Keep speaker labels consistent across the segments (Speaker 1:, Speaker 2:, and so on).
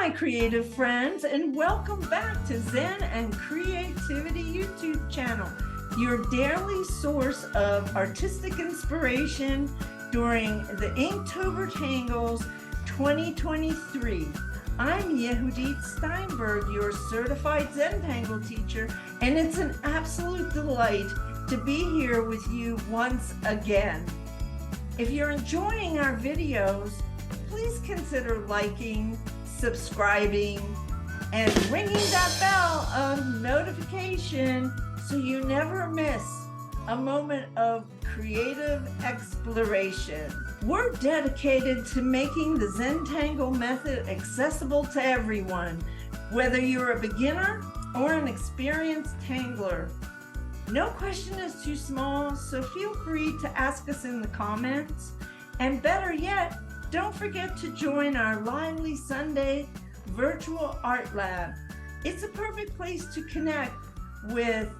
Speaker 1: my creative friends, and welcome back to Zen and Creativity YouTube channel, your daily source of artistic inspiration during the Inktober Tangles 2023. I'm Yehudit Steinberg, your Certified Zentangle Teacher, and it's an absolute delight to be here with you once again. If you're enjoying our videos, please consider liking, subscribing, and ringing that bell of notification so you never miss a moment of creative exploration. We're dedicated to making the Zentangle method accessible to everyone, whether you're a beginner or an experienced tangler. No question is too small, so feel free to ask us in the comments. And better yet, don't forget to join our lively Sunday virtual art lab. It's a perfect place to connect with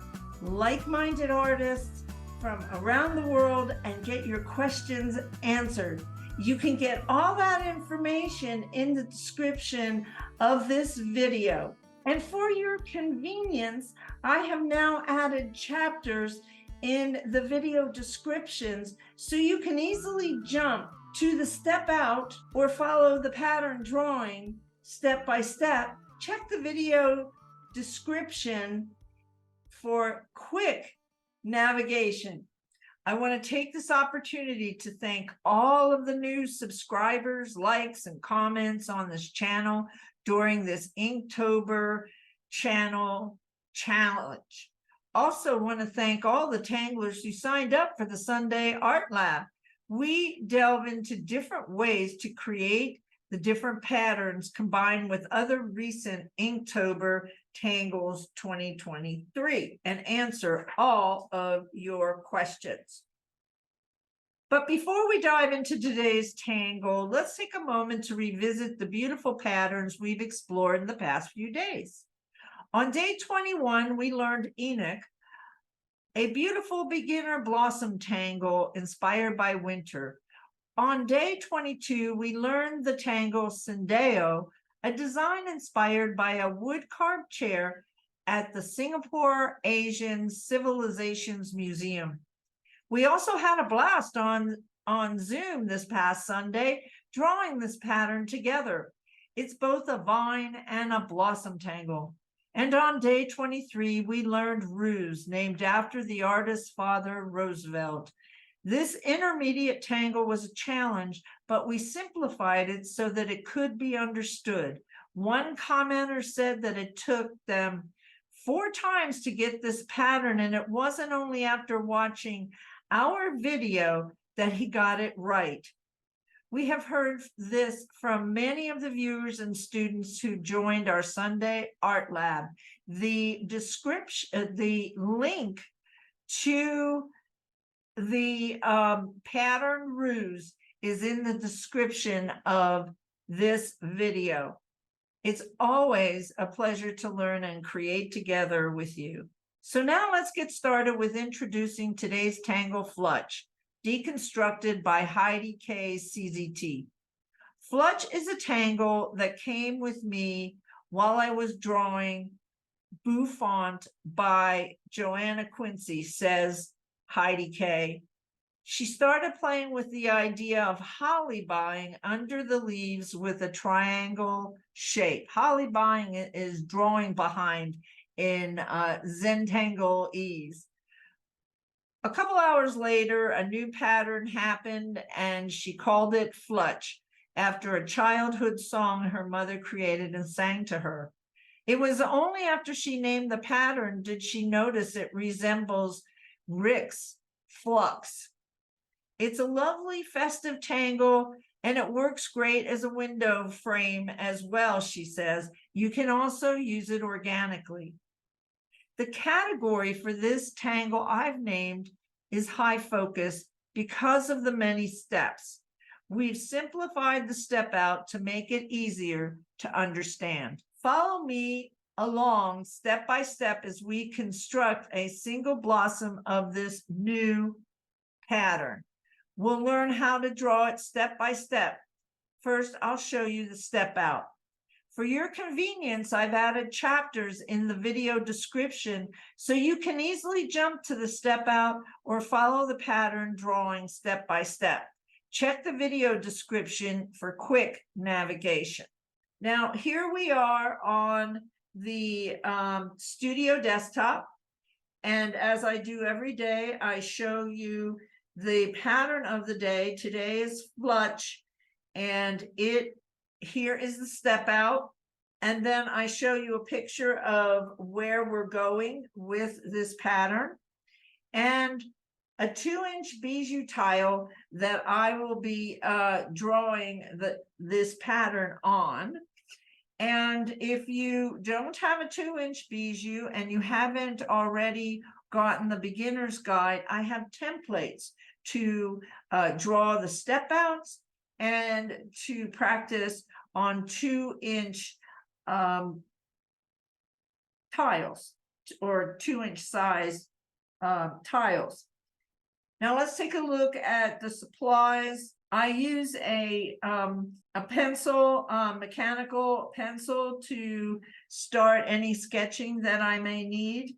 Speaker 1: like-minded artists from around the world and get your questions answered. You can get all that information in the description of this video. And for your convenience, I have now added chapters in the video descriptions so you can easily jump to the step out or follow the pattern drawing step by step. Check the video description for quick navigation. I want to take this opportunity to thank all of the new subscribers, likes, and comments on this channel during this Inktober channel challenge. Also want to thank all the tanglers who signed up for the Sunday Art Lab. We delve into different ways to create the different patterns combined with other recent Inktober Tangles 2023 and answer all of your questions. But before we dive into today's tangle, let's take a moment to revisit the beautiful patterns we've explored in the past few days. On day 21, we learned Enoch, a beautiful beginner blossom tangle inspired by winter. On day 22, we learned the tangle Sendeo, a design inspired by a wood-carved chair at the Singapore Asian Civilizations Museum. We also had a blast on Zoom this past Sunday, drawing this pattern together. It's both a vine and a blossom tangle. And on day 23, we learned Ruse, named after the artist's father, Roosevelt. This intermediate tangle was a challenge, but we simplified it so that it could be understood. One commenter said that it took them 4 times to get this pattern, and it wasn't only after watching our video that he got it right. We have heard this from many of the viewers and students who joined our Sunday Art Lab. The description, the link to the pattern Ruse is in the description of this video. It's always a pleasure to learn and create together with you. So now let's get started with introducing today's tangle Flutch, deconstructed by Heidi K. CZT. Flutch is a tangle that came with me while I was drawing Bouffant by Joanna Quincy, says Heidi K. She started playing with the idea of holly-buying under the leaves with a triangle shape. Holly-buying is drawing behind in Zentangle Ease. A couple hours later, a new pattern happened, and she called it Flutch, after a childhood song her mother created and sang to her. It was only after she named the pattern did she notice it resembles Rick's Flux. It's a lovely festive tangle, and it works great as a window frame as well, she says. You can also use it organically. The category for this tangle I've named is high focus because of the many steps. We've simplified the step out to make it easier to understand. Follow me along step by step as we construct a single blossom of this new pattern. We'll learn how to draw it step by step. First, I'll show you the step out. For your convenience, I've added chapters in the video description so you can easily jump to the step out or follow the pattern drawing step by step. Check the video description for quick navigation. Now, here we are on the studio desktop. And as I do every day, I show you the pattern of the day. Today is Flutch, and here is the step out. And then I show you a picture of where we're going with this pattern and a 2-inch bijou tile that I will be drawing this pattern on. And if you don't have a 2-inch bijou and you haven't already gotten the beginner's guide, I have templates to draw the step outs and to practice on 2-inch tiles or 2-inch size tiles. Now let's take a look at the supplies. I use a pencil, mechanical pencil to start any sketching that I may need.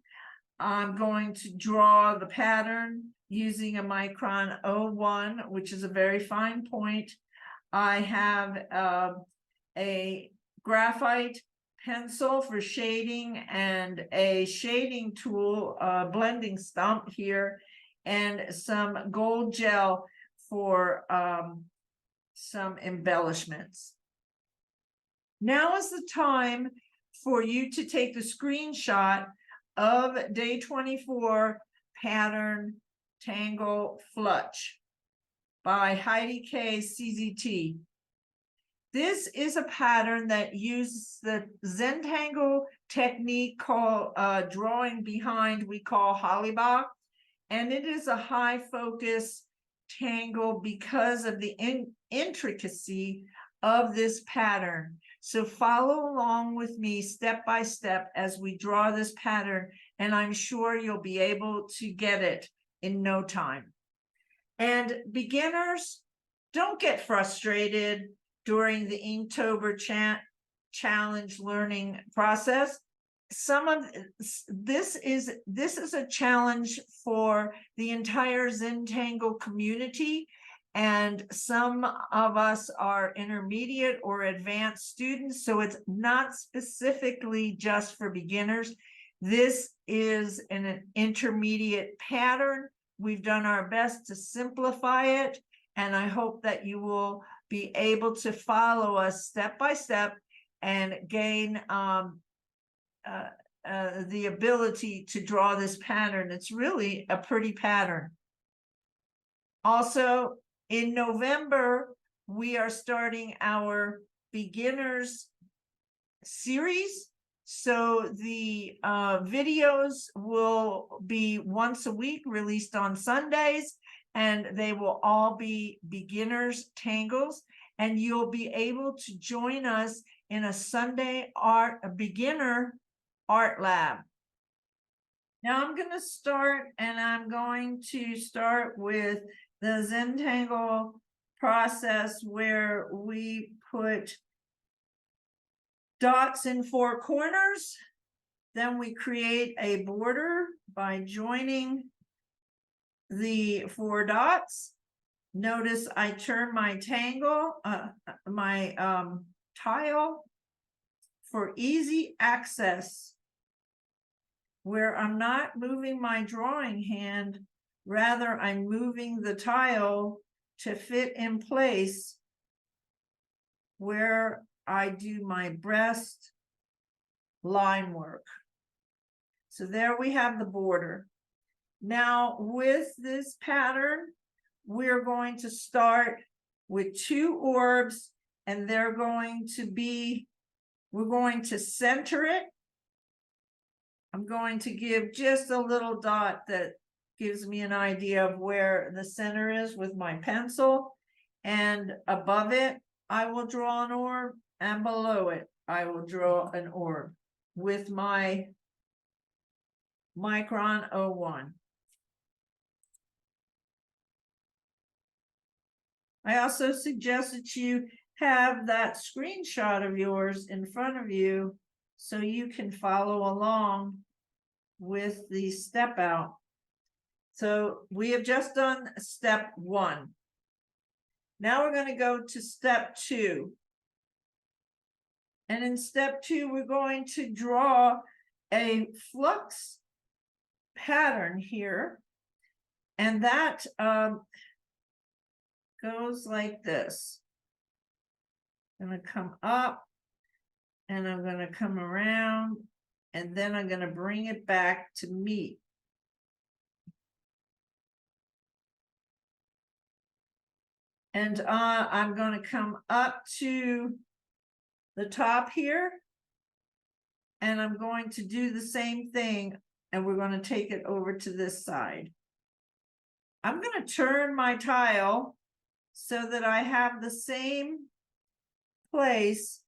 Speaker 1: I'm going to draw the pattern using a micron 01, which is a very fine point. I have a graphite pencil for shading and a shading tool, blending stump here, and some gold gel for some embellishments. Now is the time for you to take the screenshot of day 24 pattern Tangle Flutch by Heidi K. CZT. This is a pattern that uses the Zentangle technique called drawing behind, we call Hollybock, and it is a high focus tangle because of the intricacy of this pattern. So follow along with me step by step as we draw this pattern, and I'm sure you'll be able to get it in no time. And beginners, don't get frustrated during the Inktober challenge learning process. Some of this is a challenge for the entire Zentangle community, and some of us are intermediate or advanced students, so it's not specifically just for beginners. This is an intermediate pattern. We've done our best to simplify it, and I hope that you will be able to follow us step by step and gain the ability to draw this pattern. It's really a pretty pattern. Also, in November, we are starting our beginners series. So the videos will be once a week, released on Sundays, and they will all be beginners tangles, and you'll be able to join us in a Sunday beginner art lab. Now I'm going to start, and I'm going to start with the Zentangle process where we put dots in 4 corners. Then we create a border by joining the 4 dots. Notice I turn my tile for easy access, where I'm not moving my drawing hand, rather I'm moving the tile to fit in place where I do my breast line work. So there we have the border. Now with this pattern, we're going to start with 2 orbs, and they're going to be, we're going to center it. I'm going to give just a little dot that gives me an idea of where the center is with my pencil, and above it I will draw an orb, and below it I will draw an orb with my micron 01. I also suggest that you have that screenshot of yours in front of you so you can follow along with the step out. So we have just done step 1. Now we're going to go to step 2. And in step 2, we're going to draw a flux pattern here. And that goes like this. I'm going to come up and I'm going to come around and then I'm going to bring it back to meet. And I'm going to come up to the top here and I'm going to do the same thing and we're going to take it over to this side. I'm going to turn my tile so that I have the same place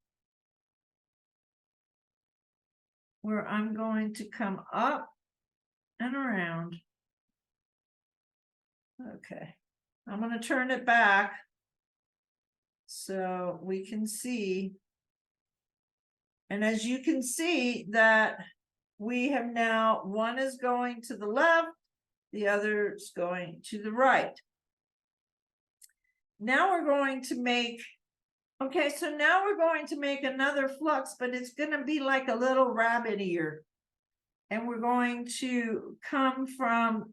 Speaker 1: where I'm going to come up and around. Okay, I'm going to turn it back so we can see. And as you can see that we have now, one is going to the left, the other is going to the right. Now we're going to make, okay, so now we're going to make another flux, but it's going to be like a little rabbit ear. And we're going to come from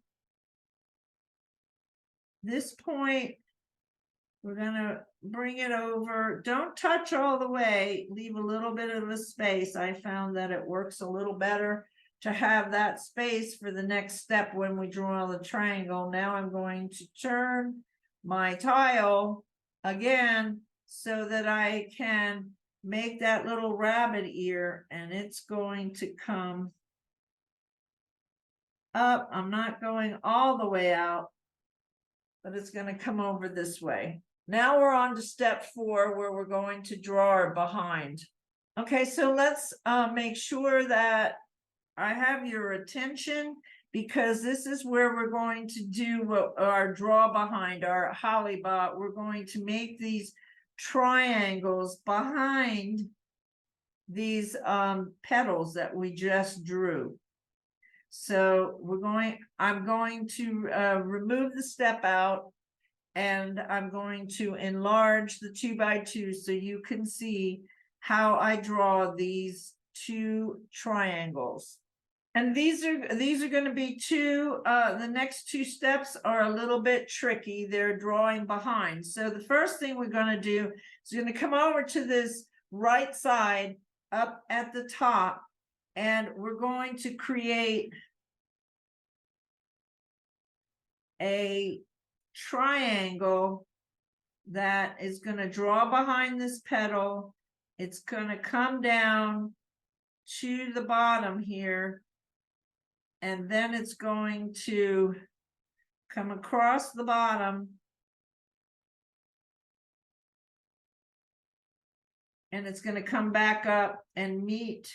Speaker 1: this point. We're going to bring it over. Don't touch all the way. Leave a little bit of a space. I found that it works a little better to have that space for the next step when we draw the triangle. Now I'm going to turn my tile again so that I can make that little rabbit ear, and it's going to come up. I'm not going all the way out, but it's going to come over this way. Now we're on to step 4 where we're going to draw our behind. Okay, so let's make sure that I have your attention, because this is where we're going to do our draw behind, our holly-bot. We're going to make these triangles behind these petals that we just drew. So I'm going to remove the step out, and I'm going to enlarge the 2x2 so you can see how I draw these 2 triangles. And these are going to be two, the next 2 steps are a little bit tricky. They're drawing behind. So the first thing we're going to do is we're going to come over to this right side up at the top, and we're going to create a triangle that is going to draw behind this petal. It's going to come down to the bottom here, and then it's going to come across the bottom, and it's going to come back up and meet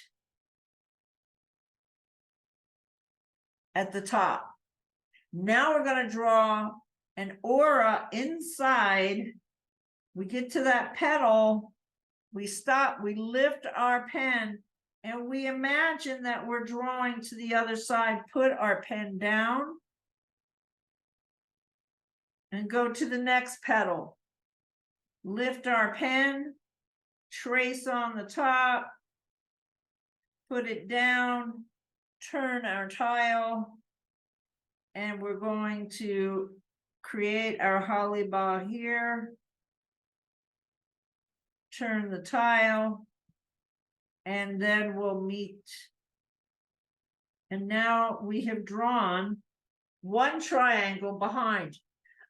Speaker 1: at the top. Now we're going to draw an aura inside. We get to that petal, we stop, we lift our pen, and we imagine that we're drawing to the other side. Put our pen down and go to the next petal. Lift our pen, trace on the top, put it down, turn our tile, and we're going to create our holly ball here. Turn the tile, and then we'll meet. And now we have drawn 1 triangle behind.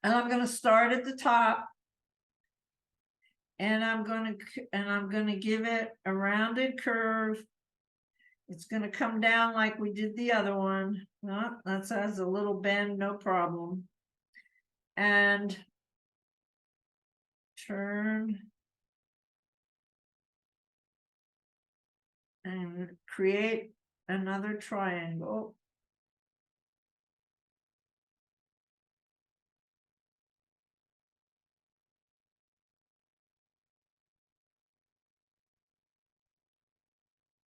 Speaker 1: And I'm going to start at the top, and I'm going to give it a rounded curve. It's going to come down like we did the other one. Oh, that has a little bend, no problem. And turn and create another triangle.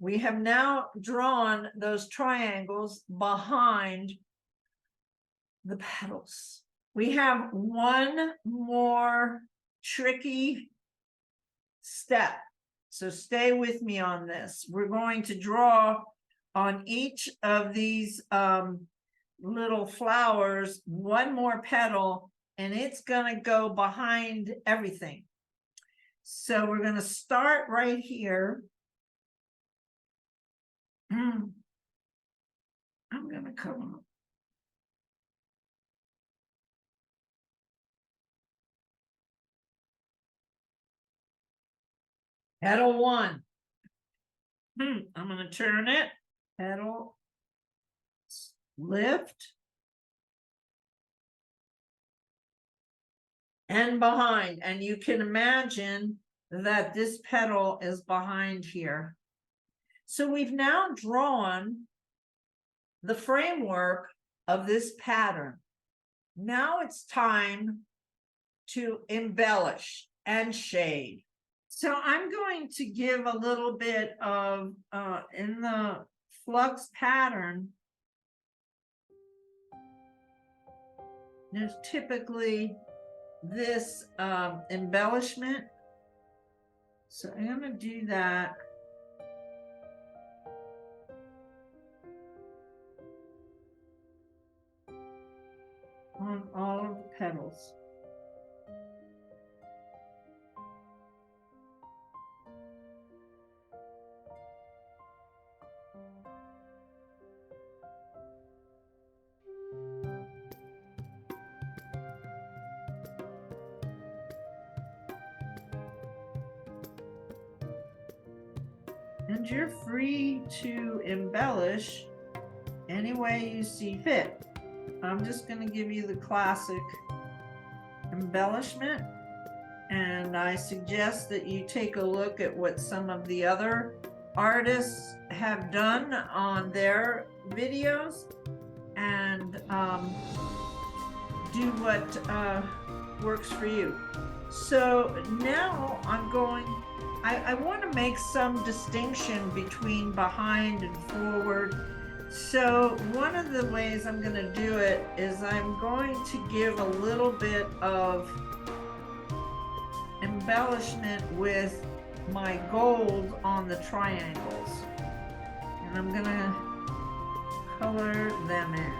Speaker 1: we have now drawn those triangles behind the petals. We have one more tricky step. So stay with me on this. We're going to draw on each of these little flowers one more petal, and it's going to go behind everything. So we're going to start right here. I'm going to come up. Petal one. I'm going to turn it. Petal, lift, and behind. And you can imagine that this petal is behind here. So we've now drawn the framework of this pattern. Now it's time to embellish and shade. So I'm going to give a little bit of, in the flux pattern, there's typically this embellishment. So I'm going to do that. On all of the petals. And you're free to embellish any way you see fit. I'm just going to give you the classic embellishment, and I suggest that you take a look at what some of the other artists have done on their videos and do what works for you. So now I want to make some distinction between behind and forward. So one of the ways I'm going to do it is I'm going to give a little bit of embellishment with my gold on the triangles. And I'm going to color them in.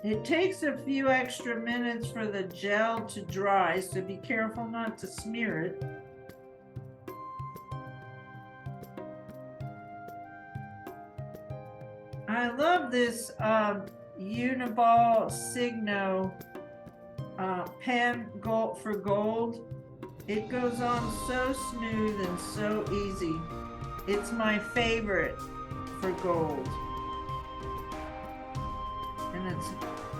Speaker 1: It takes a few extra minutes for the gel to dry, so be careful not to smear it. I love this Uniball Signo pen gold for gold. It goes on so smooth and so easy. It's my favorite for gold. And it's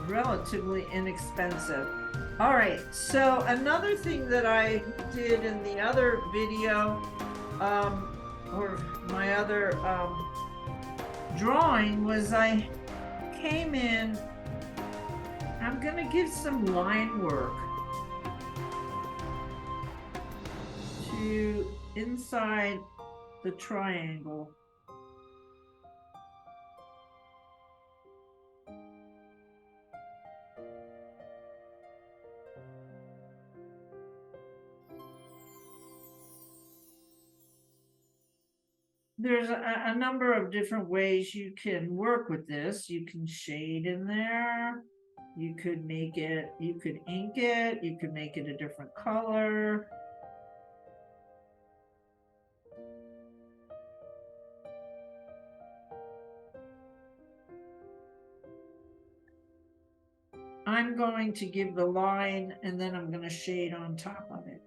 Speaker 1: relatively inexpensive. All right, so another thing that I did in the other video, or my other drawing, was I came in, I'm gonna give some line work to inside the triangle. there's a number of different ways you can work with this. You can shade in there. You could make it, you could ink it, you could make it a different color. I'm going to give the line and then I'm going to shade on top of it.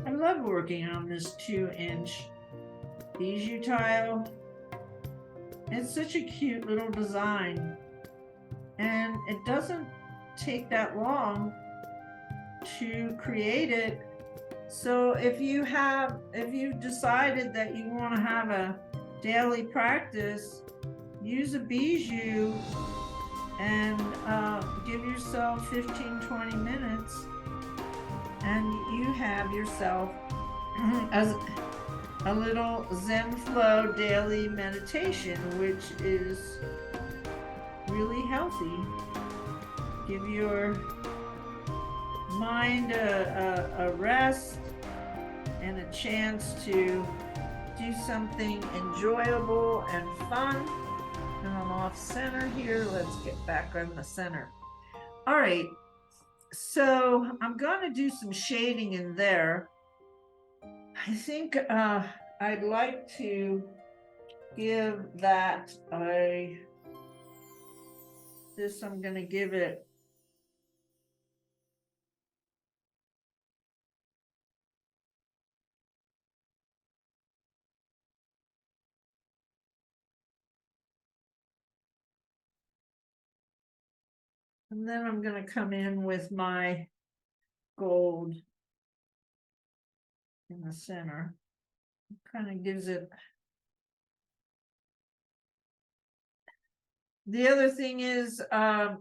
Speaker 1: I love working on this 2-inch bijou tile. It's such a cute little design, and it doesn't take that long to create it. So if you've decided that you want to have a daily practice, use a bijou and give yourself 15-20 minutes, and you have yourself as a little Zen flow daily meditation, which is really healthy. Give your mind a rest and a chance to do something enjoyable and fun. And I'm off center here. Let's get back on the center. All right, so I'm going to do some shading in there. I think I'd like to give that I'm going to give it and then I'm going to come in with my gold in the center. Kind of gives it. The other thing is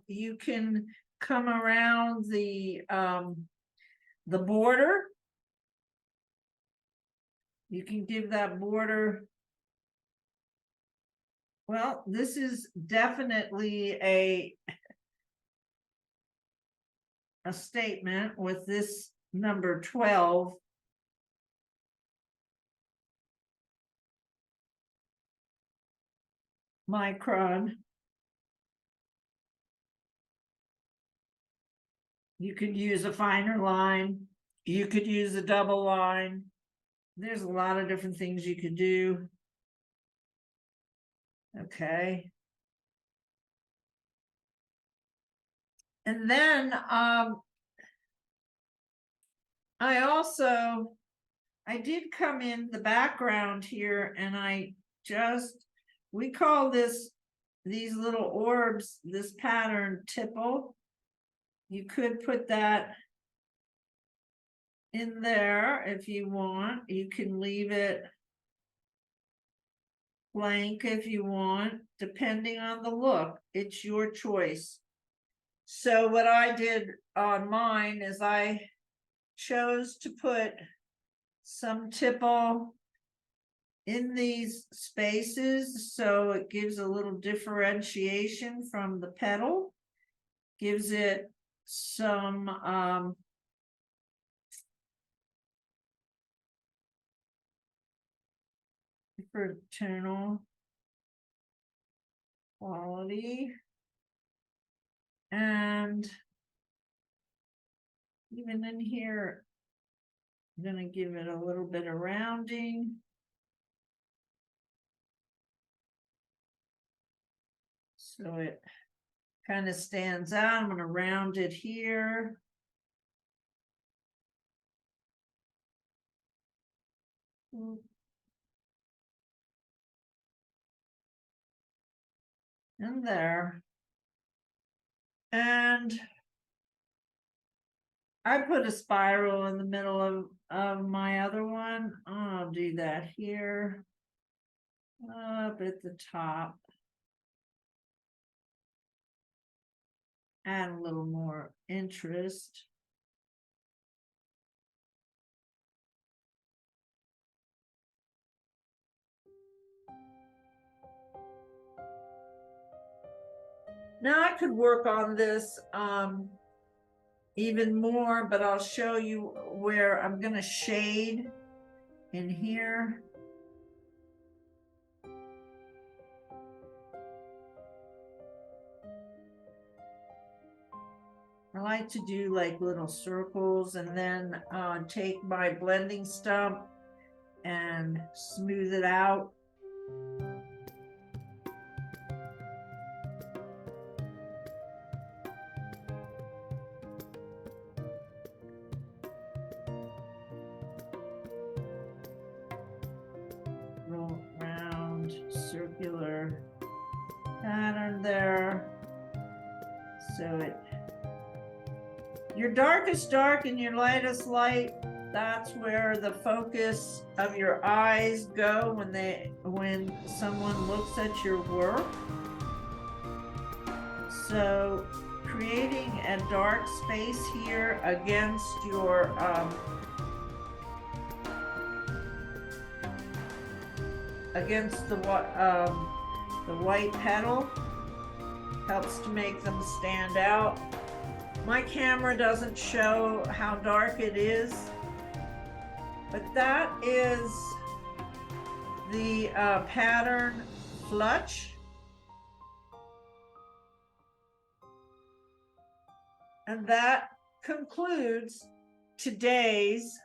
Speaker 1: you can come around the border. You can give that border. Well, this is definitely a statement with this number 12. Micron. You could use a finer line. You could use a double line. There's a lot of different things you could do. Okay. And then I did come in the background here, and we call these little orbs, this pattern tipple. You could put that in there if you want. You can leave it blank if you want, depending on the look. It's your choice. So what I did on mine is I chose to put some tipple in these spaces, so it gives a little differentiation from the petal, gives it some different tonal quality, and even in here I'm going to give it a little bit of rounding. So it kind of stands out. I'm going to round it here. And there. And I put a spiral in the middle of my other one. I'll do that here. Up at the top. Add a little more interest. Now I could work on this even more, but I'll show you where I'm going to shade in here. I like to do like little circles and then take my blending stump and smooth it out. Roll round circular pattern there. So your darkest dark and your lightest light, that's where the focus of your eyes go when someone looks at your work. So creating a dark space here against your against the white petal helps to make them stand out. My camera doesn't show how dark it is, but that is the pattern Flutch. And that concludes today's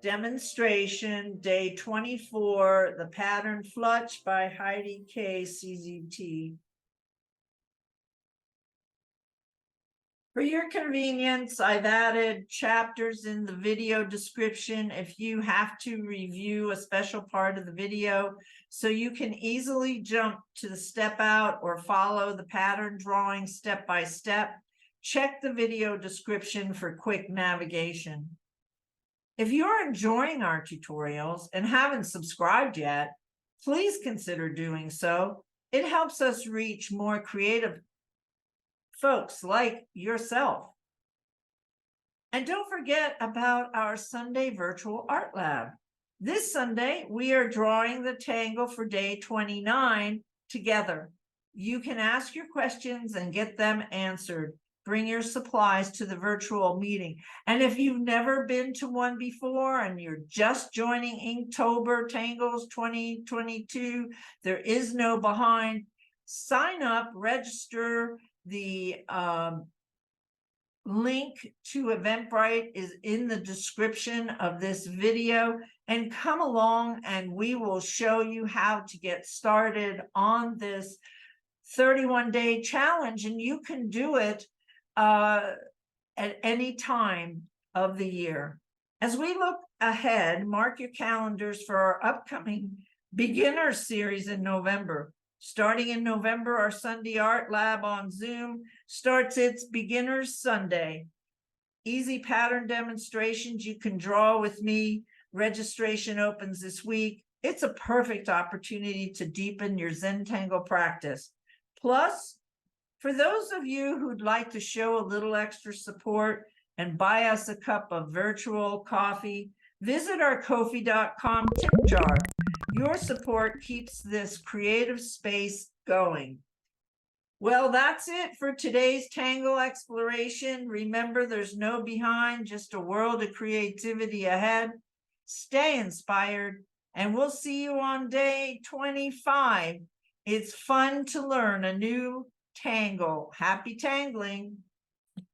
Speaker 1: demonstration, day 24, the pattern Flutch by Heidi K. CZT. For your convenience, I've added chapters in the video description if you have to review a special part of the video, so you can easily jump to the step out or follow the pattern drawing step by step. Check the video description for quick navigation. If you're enjoying our tutorials and haven't subscribed yet, please consider doing so. It helps us reach more creative folks like yourself. And don't forget about our Sunday virtual art lab. This Sunday, we are drawing the tangle for day 29 together. You can ask your questions and get them answered. Bring your supplies to the virtual meeting. And if you've never been to one before and you're just joining Inktober Tangles 2022, there is no behind. Sign up, register. The link to Eventbrite is in the description of this video, and come along and we will show you how to get started on this 31-day challenge, and you can do it at any time of the year. As we look ahead, mark your calendars for our upcoming beginner series in November. Starting in November, our Sunday Art Lab on Zoom starts its Beginners Sunday. Easy pattern demonstrations you can draw with me. Registration opens this week. It's a perfect opportunity to deepen your Zentangle practice. Plus, for those of you who'd like to show a little extra support and buy us a cup of virtual coffee, visit our Ko-fi.com tip jar. Your support keeps this creative space going. Well, that's it for today's Tangle exploration. Remember, there's no behind, just a world of creativity ahead. Stay inspired, and we'll see you on day 25. It's fun to learn a new tangle. Happy tangling.